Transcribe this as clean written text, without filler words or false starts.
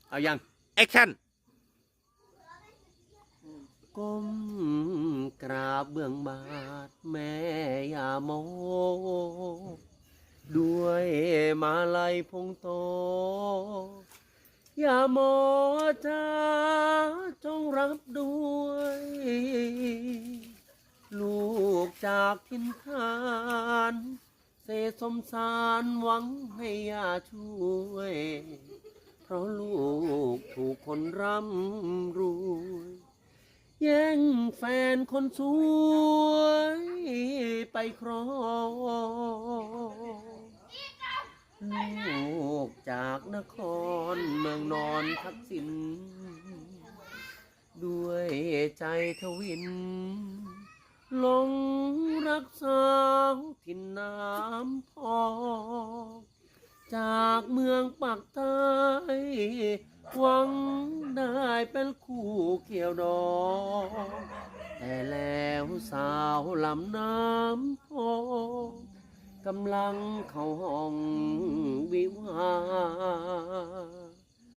เอายังแอคชั่นก้มกราบเบื้องบาทแม่ยาโมด้วยมาลัยพงโตยาโมจ้าจงรับด้วยลูกจากทินทานเศษสมสารหวังให้ยาช่วยเพราะลูกถูกคนร่ำรวยแย่งแฟนคนสวยไปครองลูกจากนครเมืองนอนทักษิณด้วยใจทวินหลงรักสาวถิ่นน้ำพองจากเมืองปากใต้หวังได้เป็นคู่เกี่ยวดองแต่แล้วสาวลำน้ำพองกำลังเข้าห้องวิวาห์